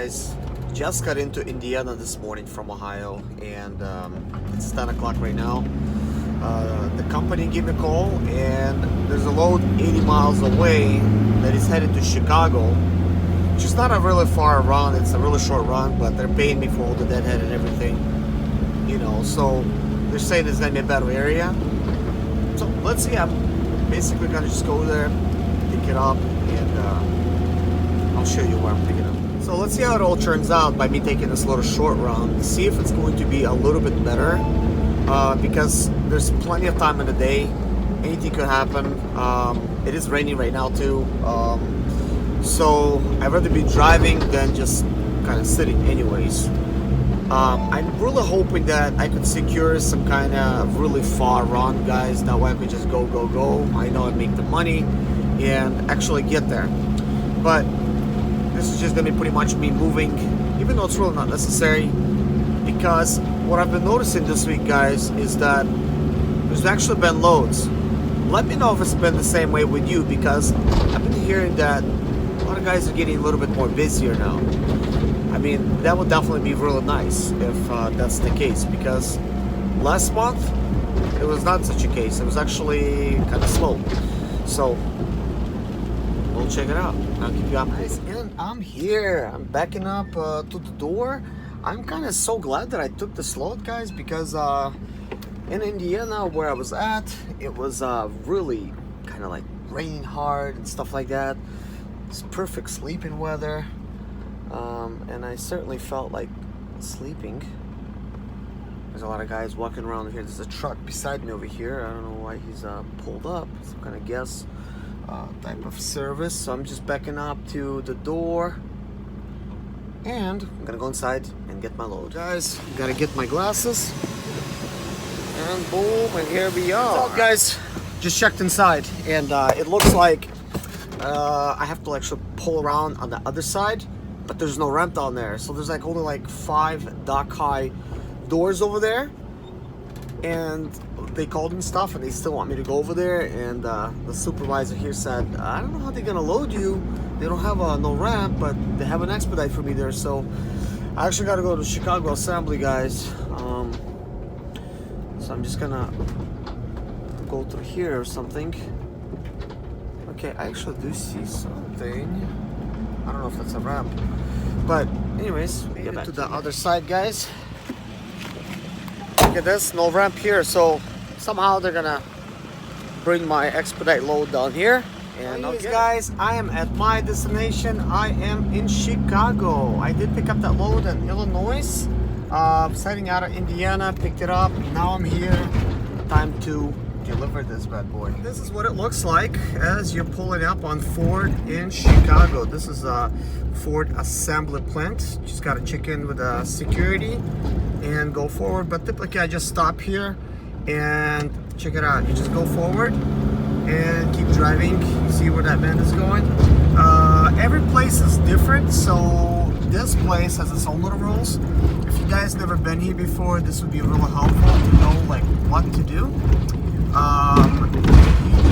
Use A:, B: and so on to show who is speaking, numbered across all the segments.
A: guys, just got into Indiana this morning from Ohio, and it's 10 o'clock right now. The company gave me a call, and there's a load 80 miles away that is headed to Chicago, which is not a really far run. It's a really short run, but they're paying me for all the deadhead and everything, you know, so they're saying it's gonna be a better area. So let's see. I'm basically gonna just go there, pick it up, and I'll show you where I'm picking up. So let's see how it all turns out by me taking this little short run. See if it's going to be a little bit better, because there's plenty of time in the day. Anything could happen. It is raining right now too, so I'd rather be driving than just kind of sitting anyways. I'm really hoping that I could secure some kind of really far run, guys. That way I could just go. I know I'd make the money and actually get there. But this is just going to be pretty much me moving, even though it's really not necessary. Because what I've been noticing this week, guys, is that there's actually been loads. Let me know if it's been the same way with you, because I've been hearing that a lot of guys are getting a little bit more busier now. I mean, that would definitely be really nice if that's the case, because last month it was not such a case. It was actually kind of slow. So we'll check it out. I'll keep you updated. Guys, and I'm here. I'm backing up to the door. I'm kind of so glad that I took this load, guys, because in Indiana where I was at, it was really kind of like raining hard and stuff like that. It's perfect sleeping weather. And I certainly felt like sleeping. There's a lot of guys walking around here. There's a truck beside me over here. I don't know why he's pulled up. Some kind of gas type of service. So I'm just backing up to the door, and I'm gonna go inside and get my load. Guys, gotta get my glasses, and boom, and here we are. What's up, guys? Just checked inside, and it looks like I have to actually pull around on the other side, but there's no ramp down there. So there's like only like 5 dock high doors over there, and they called me stuff and they still want me to go over there. And the supervisor here said, I don't know how they're gonna load you. They don't have no ramp, but they have an Expedite for me there. So I actually got to go to Chicago assembly, guys. So I'm just gonna go through here or something. Okay, I actually do see something. I don't know if that's a ramp, but anyways, get back to the other side, guys. Look at this, no ramp here, so somehow they're gonna bring my Expedite load down here. And anyways, guys, I am at my destination. I am in Chicago. I did pick up that load in Illinois, setting out of Indiana, picked it up. Now I'm here. Time to deliver this bad boy. This is what it looks like as you're pulling up on Ford in Chicago. This is a Ford assembly plant. Just got to check in with security and go forward. But typically I just stop here and check it out. You just go forward and keep driving. You see where that van is going. Every place is different, so this place has its own little rules. If you guys never been here before, this would be really helpful to know like what to do.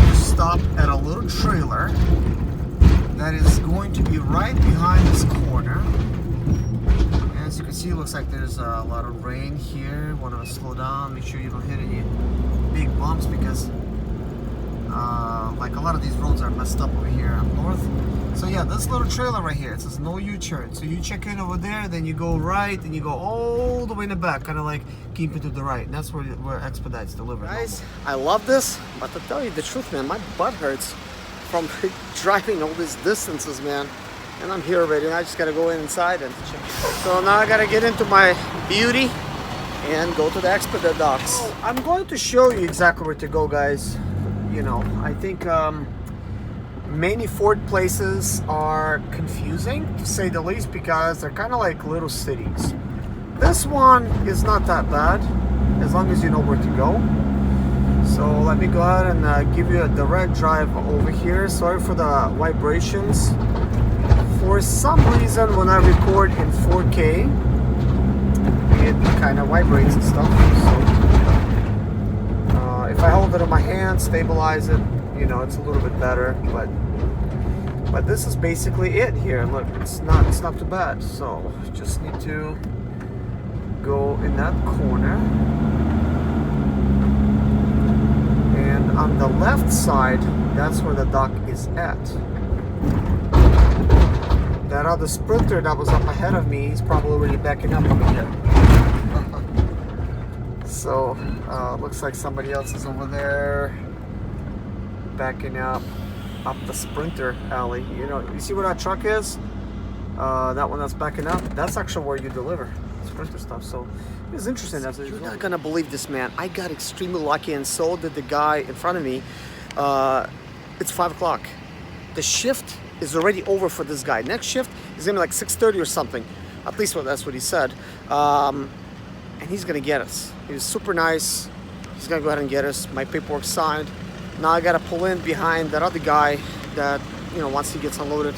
A: You stop at a little trailer that is going to be right behind this corner. As you can see, it looks like there's a lot of rain here. Want to slow down, make sure you don't hit any big bumps, because like a lot of these roads are messed up over here up north. So yeah, this little trailer right here, it says no U-turn. So you check in over there, then you go right, and you go all the way in the back, kind of like keep it to the right. And that's where Expedite's delivered. Guys, I love this, but to tell you the truth, man, my butt hurts from driving all these distances, man. And I'm here already, and I just gotta go inside and check. So now I gotta get into my beauty and go to the Expedite docks. So I'm going to show you exactly where to go, guys. You know, I think many Ford places are confusing, to say the least, because they're kind of like little cities. This one is not that bad, as long as you know where to go. So let me go ahead and give you a direct drive over here. Sorry for the vibrations. For some reason, when I record in 4K, it kind of vibrates and stuff. So if I hold it in my hand, stabilize it, you know, it's a little bit better. But But this is basically it here. Look, it's not too bad. So just need to go in that corner. And on the left side, that's where the dock is at. That other Sprinter that was up ahead of me, he's probably already backing up over here. So, looks like somebody else is over there backing up the Sprinter alley. You know, you see where that truck is? That one that's backing up, that's actually where you deliver Sprinter stuff. So it's interesting. You're not gonna believe this, man. I got extremely lucky, and so did the guy in front of me. It's 5 o'clock. The shift is already over for this guy. Next shift is gonna be like 6:30 or something. At least that's what he said. And he's gonna get us. He was super nice. He's gonna go ahead and get us. My paperwork signed. Now I gotta pull in behind that other guy that, you know, once he gets unloaded.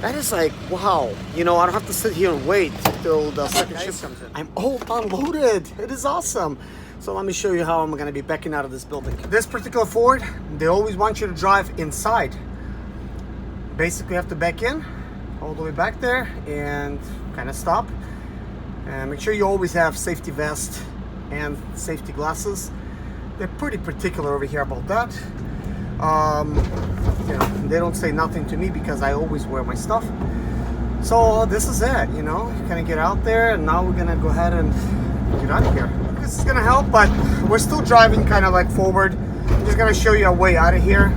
A: That is like, wow. You know, I don't have to sit here and wait till the second shift comes in. I'm all unloaded. It is awesome. So let me show you how I'm gonna be backing out of this building. This particular Ford, they always want you to drive inside. Basically, you have to back in all the way back there and kind of stop. And make sure you always have safety vest and safety glasses. They're pretty particular over here about that. You know, they don't say nothing to me because I always wear my stuff. So this is it, you know, kind of get out there, and now we're gonna go ahead and get out of here. This is gonna help, but we're still driving kind of like forward. I'm just gonna show you a way out of here.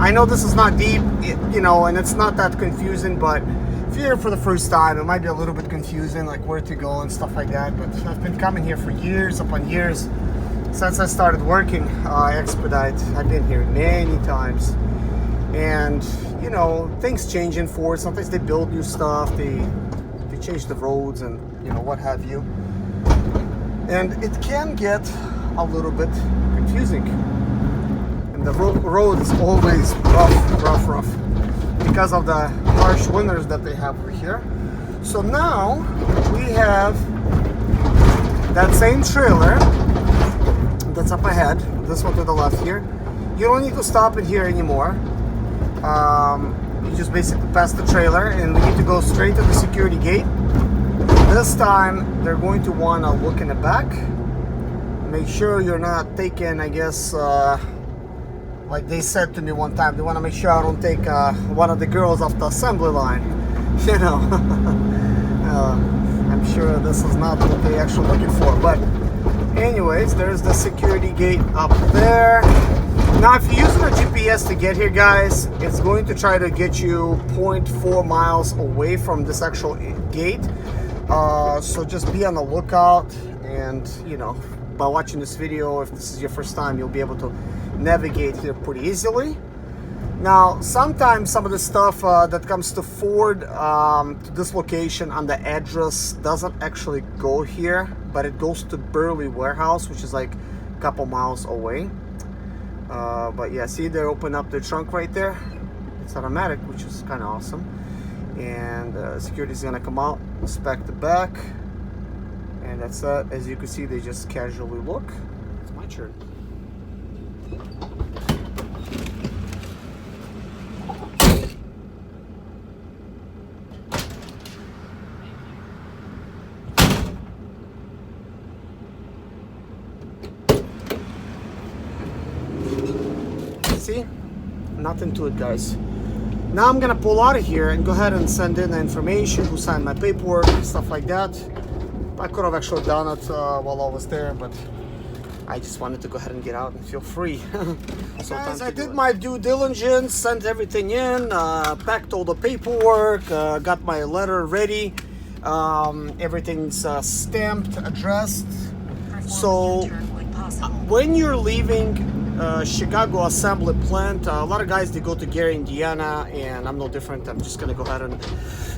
A: I know this is not deep, you know, and it's not that confusing, but if you're here for the first time, it might be a little bit confusing, like where to go and stuff like that. But I've been coming here for years upon years. Since I started working Expedite, I've been here many times. And, you know, things change in Ford. Sometimes they build new stuff, they change the roads and, you know, what have you. And it can get a little bit confusing. And the road is always rough because of the harsh winters that they have over here. So now we have that same trailer that's up ahead, this one to the left here. You don't need to stop it here anymore. You just basically pass the trailer, and we need to go straight to the security gate. This time they're going to want to look in the back, make sure you're not taking, I guess, like they said to me one time, they want to make sure I don't take one of the girls off the assembly line. You know, I'm sure this is not what they're actually looking for, but anyways, there's the security gate up there. Now, if you're using a GPS to get here, guys, it's going to try to get you 0.4 miles away from this actual gate. So just be on the lookout, and, you know, by watching this video, if this is your first time, you'll be able to navigate here pretty easily. Now, sometimes some of the stuff that comes to Ford, to this location on the address, doesn't actually go here, but it goes to Burley Warehouse, which is like a couple miles away. But yeah, see, they open up the trunk right there. It's automatic, which is kind of awesome. And security is gonna come out, inspect the back, and that's it. As you can see, they just casually look. It's my turn. See? Nothing to it, guys. Now I'm gonna pull out of here and go ahead and send in the information, who signed my paperwork, stuff like that. I could have actually done it while I was there, but I just wanted to go ahead and get out and feel free. So guys, I did my due diligence, sent everything in, packed all the paperwork, got my letter ready. Everything's stamped, addressed. So when you're leaving Chicago assembly plant, a lot of guys, they go to Gary, Indiana, and I'm no different. I'm just gonna go ahead and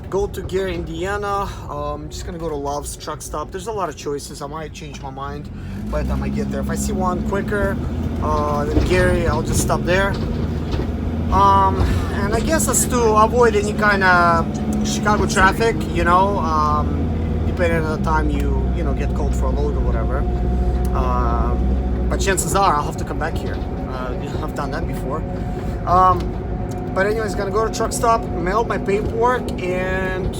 A: go to Gary, Indiana. I'm just gonna go to Love's truck stop. There's a lot of choices. I might change my mind by the time I get there. If I see one quicker than Gary, I'll just stop there. And I guess that's to avoid any kind of Chicago traffic, you know, depending on the time you get called for a load or whatever. But chances are I'll have to come back here. I've done that before. But anyways, gonna go to truck stop, mail my paperwork, and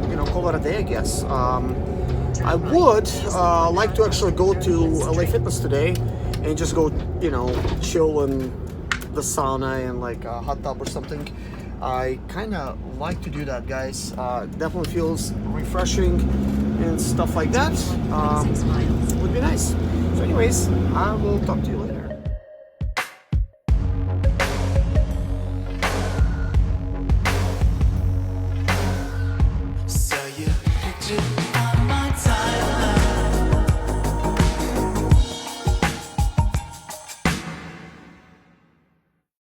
A: you know, call it a day, I guess. I would like to actually go to LA Fitness today and just go, you know, chill in the sauna and like a hot tub or something. I kind of like to do that, guys. Definitely feels refreshing and stuff like that. Would be nice. So anyways, I will talk to you later.